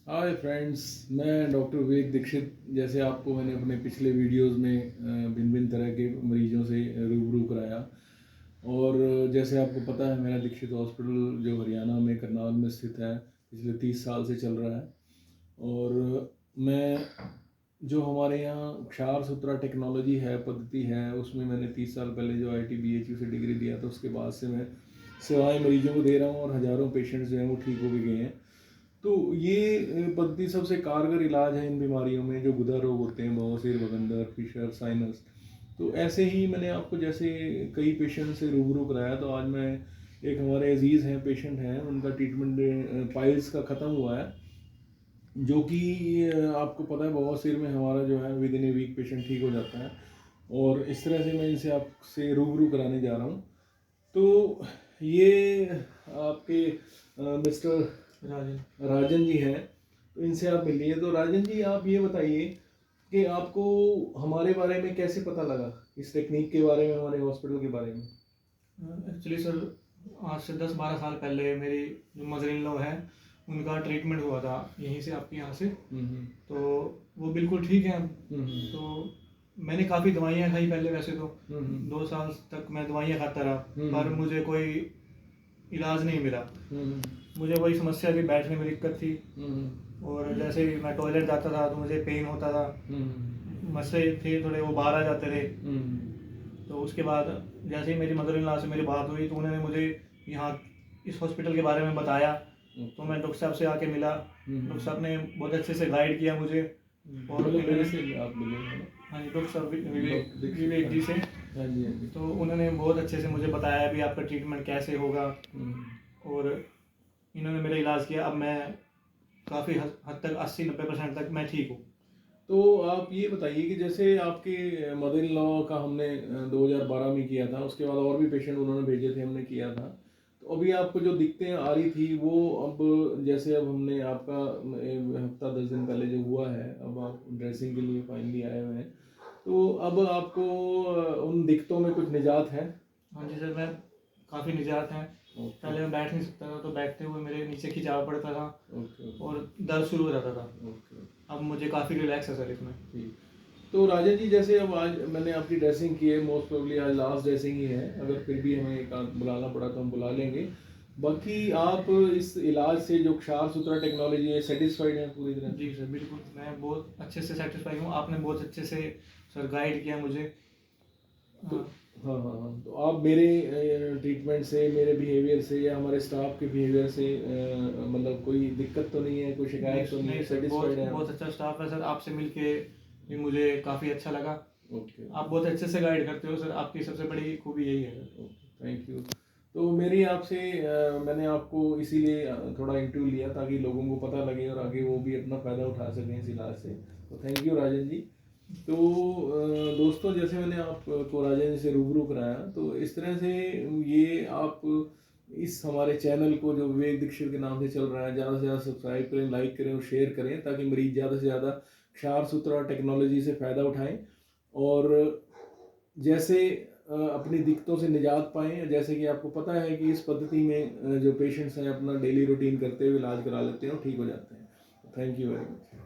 Hi friends, मैं doctor विवेक दीक्षित। जैसे आपको मैंने अपने पिछले वीडियोस में भिन्न भिन्न तरह के मरीजों से रूबरू कराया, और जैसे आपको पता है मेरा दीक्षित हॉस्पिटल जो हरियाणा में करनाल में स्थित है, पिछले 30 साल से चल रहा है। और मैं जो हमारे यहाँ क्षार सूत्रा टेक्नोलॉजी है, पद्धति है, उसमें मैंने 30 साल पहले जो IIT BHU से डिग्री लिया था, उसके बाद से मैं सेवाएं मरीजों को दे रहा हूँ और हज़ारों पेशेंट्स जो हैं वो ठीक हो भी गए हैं। तो ये पद्धति सबसे कारगर इलाज है इन बीमारियों में जो गुदा रोग होते हैं, बवासीर, बगंदर, फिशर, साइनस। तो ऐसे ही मैंने आपको जैसे कई पेशेंट से रूबरू कराया, तो आज मैं एक हमारे अजीज़ हैं, पेशेंट हैं, उनका ट्रीटमेंट पाइल्स का ख़त्म हुआ है, जो कि आपको पता है बवासीर में हमारा जो है within a week patient ठीक हो जाता है। और इस तरह से मैं इनसे आपसे रूबरू कराने जा रहा हूँ। तो ये आपके मिस्टर राजन जी हैं, तो इनसे आप मिलिए। तो राजन जी, आप ये बताइए कि आपको हमारे बारे में कैसे पता लगा, इस टेक्निक के बारे में, हमारे हॉस्पिटल के बारे में? एक्चुअली सर, आज से 10-12 साल पहले मेरी जो मदर इन लॉ है, उनका ट्रीटमेंट हुआ था यहीं से, आपके यहाँ से। तो वो बिल्कुल ठीक है। तो मैंने काफ़ी दवाइयाँ खाई पहले, वैसे तो 2 साल तक मैं दवाइयाँ खाता रहा, पर मुझे कोई इलाज नहीं मिला। मुझे वही समस्या थी, बैठने में दिक्कत थी, और जैसे ही मैं टॉयलेट जाता था तो मुझे पेन होता था, मसले थे थोड़े, वो बाहर आ जाते थे। तो उसके बाद जैसे ही मेरी मदर इन लॉ से मेरी बात हुई, तो उन्होंने मुझे यहाँ इस हॉस्पिटल के बारे में बताया। तो मैं डॉक्टर साहब से आके मिला। डॉक्टर साहब ने बहुत अच्छे से गाइड किया मुझे। और मेरे से आप मिले हैं? हाँ जी, डॉक्टर साहब विवेक जी से। हाँ जी, हाँ जी। तो उन्होंने बहुत अच्छे से मुझे बताया भी आपका ट्रीटमेंट कैसे होगा, और इन्होंने मेरा इलाज किया। अब मैं काफ़ी हद तक 80-90% तक मैं ठीक हूँ। तो आप ये बताइए कि जैसे आपके मदर इन लॉ का हमने 2012 में किया था, उसके बाद और भी पेशेंट उन्होंने भेजे थे, हमने किया था। तो अभी आपको जो दिक्कतें आ रही थी वो अब जैसे अब हमने आपका हफ्ता 10 दिन पहले जो हुआ है, अब आप ड्रेसिंग के लिए फाइनली आए हुए हैं, तो अब आपको उन दिक्कतों में कुछ निजात है? हाँ जी सर, मैं काफ़ी निजात है। पहले मैं बैठ नहीं सकता था, तो बैठते हुए मेरे नीचे खिंचाव पड़ता था, और दर्द शुरू हो जाता था। अब मुझे काफ़ी रिलैक्स है सर इसमें। ठीक। तो राजन जी, जैसे अब आज मैंने आपकी ड्रेसिंग की है, मोस्ट प्रोबेबली आज लास्ट ड्रेसिंग ही है, अगर फिर भी हमें एक आध बुलाना पड़ा तो हम बुला लेंगे। बाकी आप इस इलाज से जो क्षार सूत्रा टेक्नोलॉजी है, सेटिस्फाइड हैं पूरी तरह? जी सर, बिल्कुल, मैं बहुत अच्छे से सेटिस्फाई हूँ। आपने बहुत अच्छे से सर गाइड किया मुझे। तो हाँ हाँ हाँ, तो आप मेरे ट्रीटमेंट से, मेरे बिहेवियर से, या हमारे स्टाफ के बिहेवियर से मतलब कोई दिक्कत तो नहीं है, कोई शिकायत तो नहीं है, सर, सेटिस्फाइड है? बहुत अच्छा स्टाफ है सर। आपसे मिलके भी मुझे काफ़ी अच्छा लगा। ओके, आप बहुत अच्छे से गाइड करते हो सर, आपकी सबसे बड़ी खूबी यही है। Thank you. तो मेरी आपसे मैंने आपको इसीलिए थोड़ा इंटरव्यू लिया ताकि लोगों को पता लगे और आगे वो भी अपना फ़ायदा उठा सकें इस इलाज से। तो थैंक यू राजन जी। तो दोस्तों, जैसे मैंने आपको राजन जी से रूबरू कराया, तो इस तरह से ये आप इस हमारे चैनल को जो विवेक दीक्षित के नाम से चल रहा है, ज़्यादा से ज़्यादा सब्सक्राइब करें, लाइक करें और शेयर करें, ताकि मरीज ज़्यादा से ज़्यादा क्षार सूत्रा टेक्नोलॉजी से फ़ायदा उठाएं और जैसे अपनी दिक्कतों से निजात पाएँ। जैसे कि आपको पता है कि इस पद्धति में जो पेशेंट्स हैं अपना डेली रूटीन करते हुए इलाज करा लेते हैं और ठीक हो जाते हैं। Thank you very much.